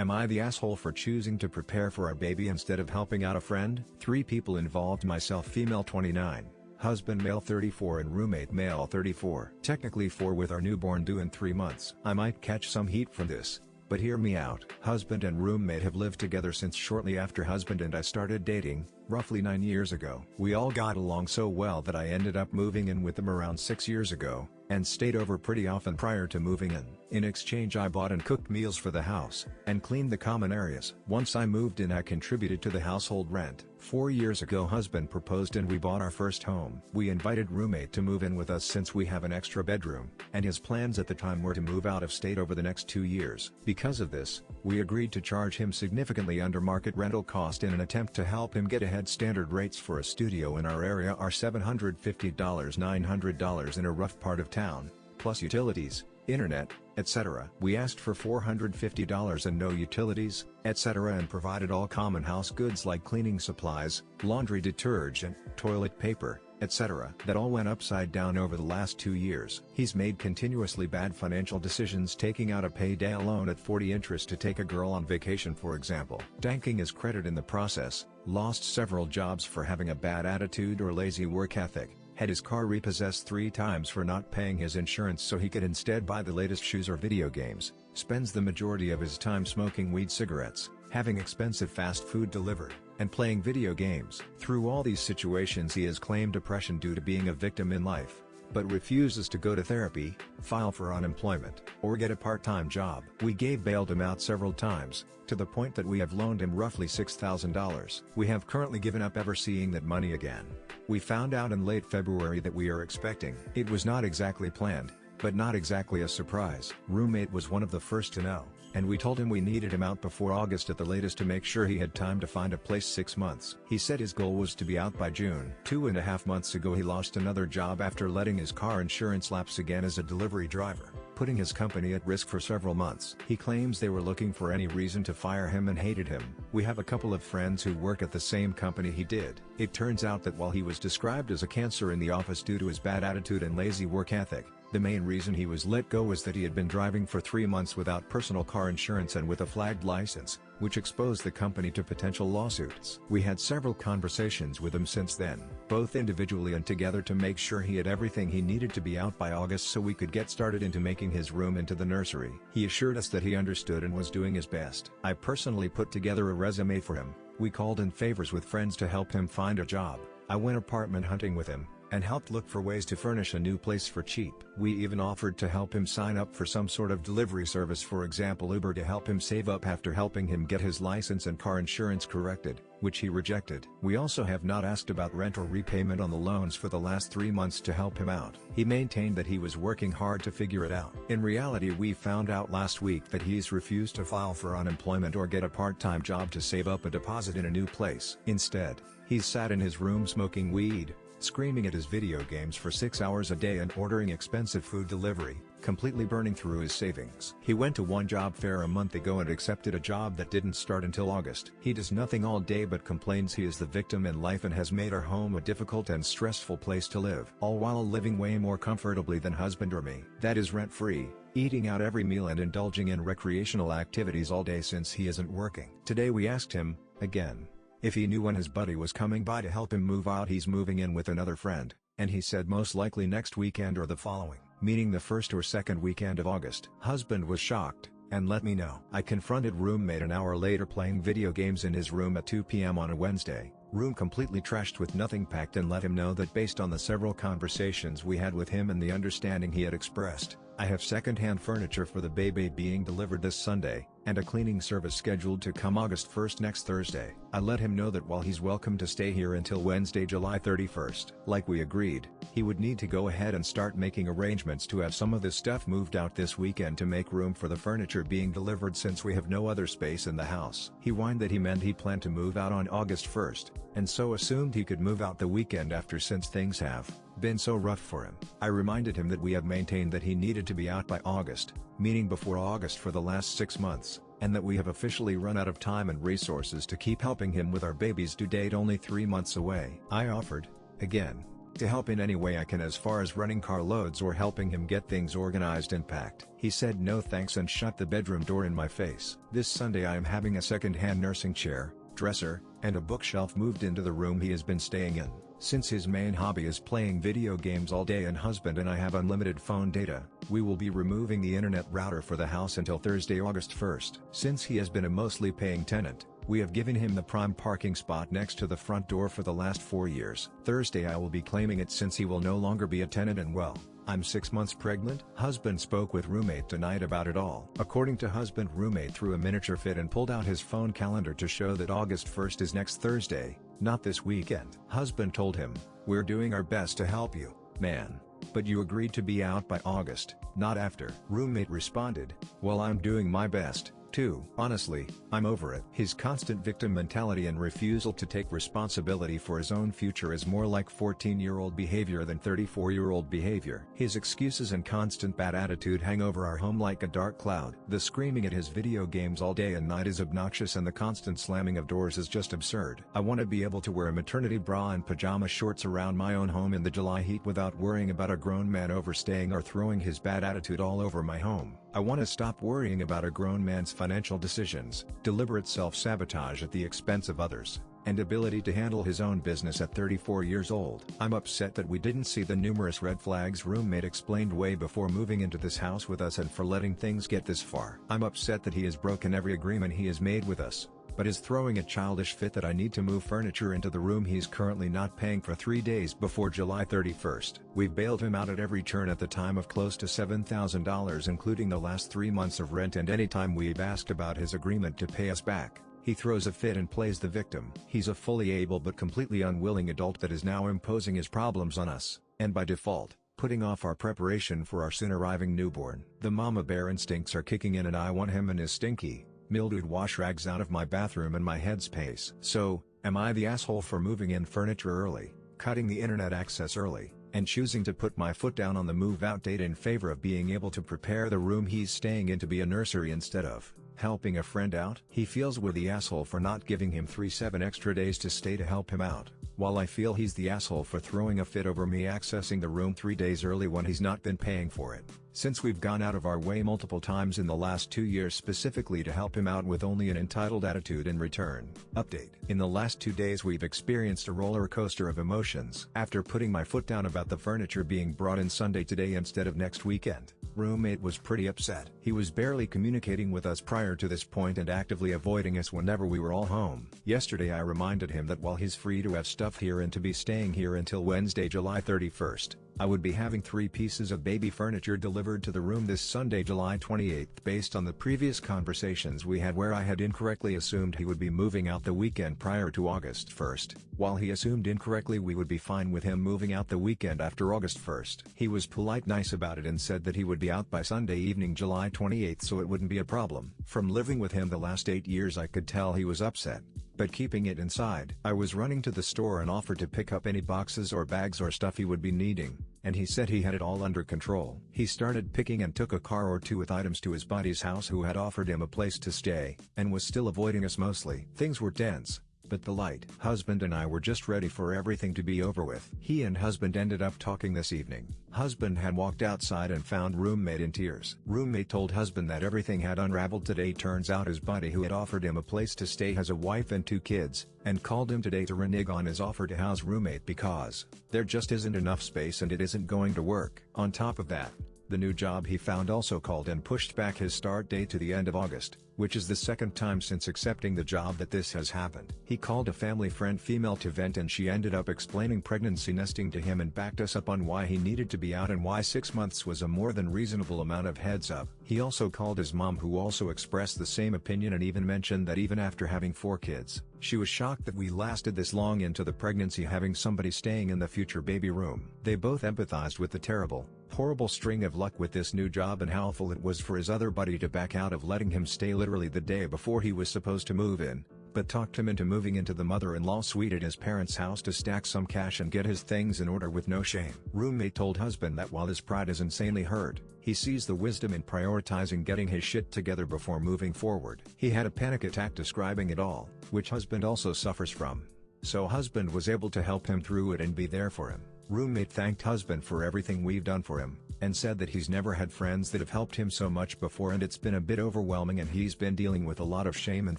Am I the asshole for choosing to prepare for our baby instead of helping out a friend? 3 people involved: myself, female 29, husband male 34 and roommate male 34. Technically 4 with our newborn due in 3 months. I might catch some heat from this, but hear me out. Husband and roommate have lived together since shortly after husband and I started dating, roughly 9 years ago. We all got along so well that I ended up moving in with them around 6 years ago, and stayed over pretty often prior to moving in. In exchange, I bought and cooked meals for the house, and cleaned the common areas. Once I moved in, I contributed to the household rent. 4 years ago husband proposed and we bought our first home. We invited roommate to move in with us since we have an extra bedroom, and his plans at the time were to move out of state over the next 2 years. Because of this, we agreed to charge him significantly under market rental cost in an attempt to help him get ahead. Standard rates for a studio in our area are $750 $900 in a rough part of town, plus utilities, internet, etc. We asked for $450 and no utilities, etc., and provided all common house goods like cleaning supplies, laundry detergent, toilet paper, etc. That all went upside down over the last 2 years. He's made continuously bad financial decisions, taking out a payday loan at 40 interest to take a girl on vacation, for example. Tanking his credit in the process, lost several jobs for having a bad attitude or lazy work ethic, had his car repossessed 3 times for not paying his insurance so he could instead buy the latest shoes or video games, spends the majority of his time smoking weed, cigarettes, having expensive fast food delivered, and playing video games. Through all these situations he has claimed depression due to being a victim in life, but refuses to go to therapy, file for unemployment, or get a part-time job. We bailed him out several times, to the point that we have loaned him roughly $6,000. We have currently given up ever seeing that money again. We found out in late February that we are expecting. It was not exactly planned, but not exactly a surprise. Roommate was one of the first to know, and we told him we needed him out before August at the latest to make sure he had time to find a place. 6 months. He said his goal was to be out by June. 2.5 months ago he lost another job after letting his car insurance lapse again as a delivery driver, putting his company at risk for several months. He claims they were looking for any reason to fire him and hated him. We have a couple of friends who work at the same company he did. It turns out that while he was described as a cancer in the office due to his bad attitude and lazy work ethic, the main reason he was let go was that he had been driving for 3 months without personal car insurance and with a flagged license, which exposed the company to potential lawsuits. We had several conversations with him since then, both individually and together, to make sure he had everything he needed to be out by August so we could get started into making his room into the nursery. He assured us that he understood and was doing his best. I personally put together a resume for him. We called in favors with friends to help him find a job. I went apartment hunting with him, and helped look for ways to furnish a new place for cheap. We even offered to help him sign up for some sort of delivery service, for example Uber, to help him save up after helping him get his license and car insurance corrected, which he rejected. We also have not asked about rent or repayment on the loans for the last 3 months to help him out. He maintained that he was working hard to figure it out. In reality, we found out last week that he's refused to file for unemployment or get a part-time job to save up a deposit in a new place. Instead, he's sat in his room smoking weed, screaming at his video games for 6 hours a day, and ordering expensive food delivery, completely burning through his savings. He went to one job fair a month ago and accepted a job that didn't start until August. He does nothing all day but complains he is the victim in life and has made our home a difficult and stressful place to live, all while living way more comfortably than husband or me. That is rent-free, eating out every meal and indulging in recreational activities all day since he isn't working. Today we asked him, again, if he knew when his buddy was coming by to help him move out. He's moving in with another friend, and he said most likely next weekend or the following, meaning the first or second weekend of August. Husband was shocked, and let me know. I confronted roommate an hour later playing video games in his room at 2 p.m. on a Wednesday, room completely trashed with nothing packed, and let him know that based on the several conversations we had with him and the understanding he had expressed, I have second-hand furniture for the baby being delivered this Sunday, and a cleaning service scheduled to come August 1st, next Thursday. I let him know that while he's welcome to stay here until Wednesday, July 31st, like we agreed, he would need to go ahead and start making arrangements to have some of this stuff moved out this weekend to make room for the furniture being delivered since we have no other space in the house. He whined that he meant he planned to move out on August 1st, and so assumed he could move out the weekend after since things have been so rough for him. I reminded him that we have maintained that he needed to be out by August, meaning before August, for the last 6 months, and that we have officially run out of time and resources to keep helping him with our baby's due date only 3 months away. I offered, again, to help in any way I can as far as running car loads or helping him get things organized and packed. He said no thanks and shut the bedroom door in my face. This Sunday I am having a second-hand nursing chair, dresser, and a bookshelf moved into the room he has been staying in. Since his main hobby is playing video games all day and husband and I have unlimited phone data, we will be removing the internet router for the house until Thursday, August 1st. Since he has been a mostly paying tenant, we have given him the prime parking spot next to the front door for the last 4 years. Thursday I will be claiming it since he will no longer be a tenant and well, I'm 6 months pregnant. Husband spoke with roommate tonight about it all. According to husband, roommate threw a miniature fit and pulled out his phone calendar to show that August 1st is next Thursday, not this weekend. Husband told him, "We're doing our best to help you, man. But you agreed to be out by August, not after." Roommate responded, "Well, I'm doing my best, too. Honestly, I'm over it." His constant victim mentality and refusal to take responsibility for his own future is more like 14-year-old behavior than 34-year-old behavior. His excuses and constant bad attitude hang over our home like a dark cloud. The screaming at his video games all day and night is obnoxious and the constant slamming of doors is just absurd. I want to be able to wear a maternity bra and pajama shorts around my own home in the July heat without worrying about a grown man overstaying or throwing his bad attitude all over my home. I want to stop worrying about a grown man's financial decisions, deliberate self-sabotage at the expense of others, and ability to handle his own business at 34 years old. I'm upset that we didn't see the numerous red flags roommate explained way before moving into this house with us and for letting things get this far. I'm upset that he has broken every agreement he has made with us, but is throwing a childish fit that I need to move furniture into the room he's currently not paying for 3 days before July 31st. We've bailed him out at every turn at the time of close to $7,000 including the last 3 months of rent, and anytime we've asked about his agreement to pay us back, he throws a fit and plays the victim. He's a fully able but completely unwilling adult that is now imposing his problems on us, and by default, putting off our preparation for our soon-arriving newborn. The mama bear instincts are kicking in and I want him and his stinky, mildewed wash rags out of my bathroom and my headspace. So, am I the asshole for moving in furniture early, cutting the internet access early, and choosing to put my foot down on the move-out date in favor of being able to prepare the room he's staying in to be a nursery instead of helping a friend out? He feels we're the asshole for not giving him 7 extra days to stay to help him out, while I feel he's the asshole for throwing a fit over me accessing the room 3 days early when he's not been paying for it. Since we've gone out of our way multiple times in the last 2 years specifically to help him out with only an entitled attitude in return. Update. In the last 2 days we've experienced a roller coaster of emotions. After putting my foot down about the furniture being brought in Sunday today instead of next weekend, roommate was pretty upset. He was barely communicating with us prior to this point and actively avoiding us whenever we were all home. Yesterday I reminded him that while he's free to have stuff here and to be staying here until Wednesday, July 31st, I would be having 3 pieces of baby furniture delivered to the room this Sunday, July 28th, based on the previous conversations we had where I had incorrectly assumed he would be moving out the weekend prior to August 1st, while he assumed incorrectly we would be fine with him moving out the weekend after August 1st. He was polite nice about it and said that he would be out by Sunday evening, July 28th, so it wouldn't be a problem. From living with him the last 8 years I could tell he was upset, but keeping it inside. I was running to the store and offered to pick up any boxes or bags or stuff he would be needing, and he said he had it all under control. He started picking and took a car or 2 with items to his buddy's house who had offered him a place to stay, and was still avoiding us mostly. Things were tense, but polite. Husband and I were just ready for everything to be over with. He and husband ended up talking this evening. Husband had walked outside and found roommate in tears. Roommate told husband that everything had unraveled today. Turns out his buddy who had offered him a place to stay has a wife and 2 kids, and called him today to renege on his offer to house roommate because there just isn't enough space and it isn't going to work. On top of that, the new job he found also called and pushed back his start date to the end of August, which is the second time since accepting the job that this has happened. He called a family friend female to vent and she ended up explaining pregnancy nesting to him and backed us up on why he needed to be out and why 6 months was a more than reasonable amount of heads up. He also called his mom who also expressed the same opinion and even mentioned that even after having 4 kids, she was shocked that we lasted this long into the pregnancy having somebody staying in the future baby room. They both empathized with the horrible string of luck with this new job and how awful it was for his other buddy to back out of letting him stay literally the day before he was supposed to move in, but talked him into moving into the mother-in-law suite at his parents' house to stack some cash and get his things in order with no shame. Roommate told husband that while his pride is insanely hurt, he sees the wisdom in prioritizing getting his shit together before moving forward. He had a panic attack describing it all, which husband also suffers from. So husband was able to help him through it and be there for him. Roommate thanked husband for everything we've done for him, and said that he's never had friends that have helped him so much before and it's been a bit overwhelming and he's been dealing with a lot of shame and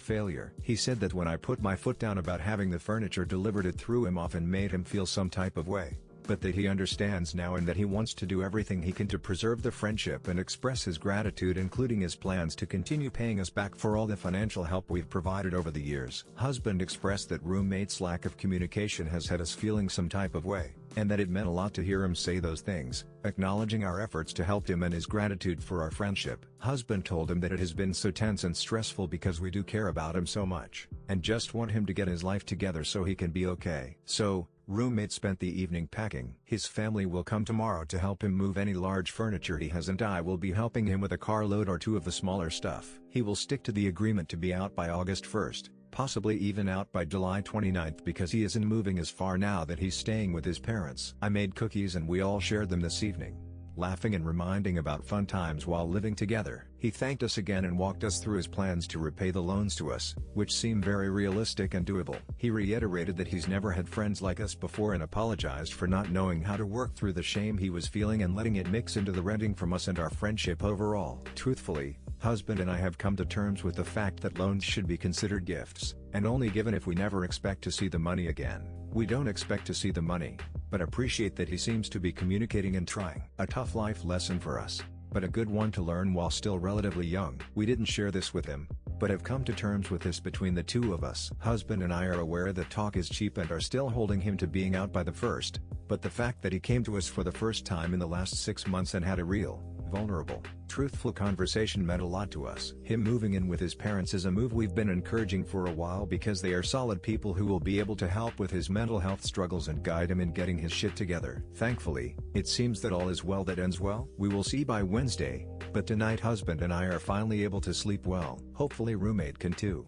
failure. He said that when I put my foot down about having the furniture delivered it threw him off and made him feel some type of way, but that he understands now and that he wants to do everything he can to preserve the friendship and express his gratitude, including his plans to continue paying us back for all the financial help we've provided over the years. Husband expressed that roommate's lack of communication has had us feeling some type of way, and that it meant a lot to hear him say those things, acknowledging our efforts to help him and his gratitude for our friendship. Husband told him that it has been so tense and stressful because we do care about him so much, and just want him to get his life together so he can be okay. So, roommate spent the evening packing. His family will come tomorrow to help him move any large furniture he has and I will be helping him with a carload or two of the smaller stuff. He will stick to the agreement to be out by August 1st. Possibly even out by July 29th because he isn't moving as far now that he's staying with his parents. I made cookies and we all shared them this evening, laughing and reminding about fun times while living together. He thanked us again and walked us through his plans to repay the loans to us, which seem very realistic and doable. He reiterated that he's never had friends like us before and apologized for not knowing how to work through the shame he was feeling and letting it mix into the renting from us and our friendship overall. Truthfully, husband and I have come to terms with the fact that loans should be considered gifts, and only given if we never expect to see the money again. We don't expect to see the money, but appreciate that he seems to be communicating and trying. A tough life lesson for us, but a good one to learn while still relatively young. We didn't share this with him, but have come to terms with this between the two of us. Husband and I are aware that talk is cheap and are still holding him to being out by the 1st, but the fact that he came to us for the first time in the last 6 months and had a real, vulnerable, truthful conversation meant a lot to us. Him moving in with his parents is a move we've been encouraging for a while because they are solid people who will be able to help with his mental health struggles and guide him in getting his shit together. Thankfully, it seems that all is well that ends well. We will see by Wednesday, but tonight husband and I are finally able to sleep well. Hopefully roommate can too.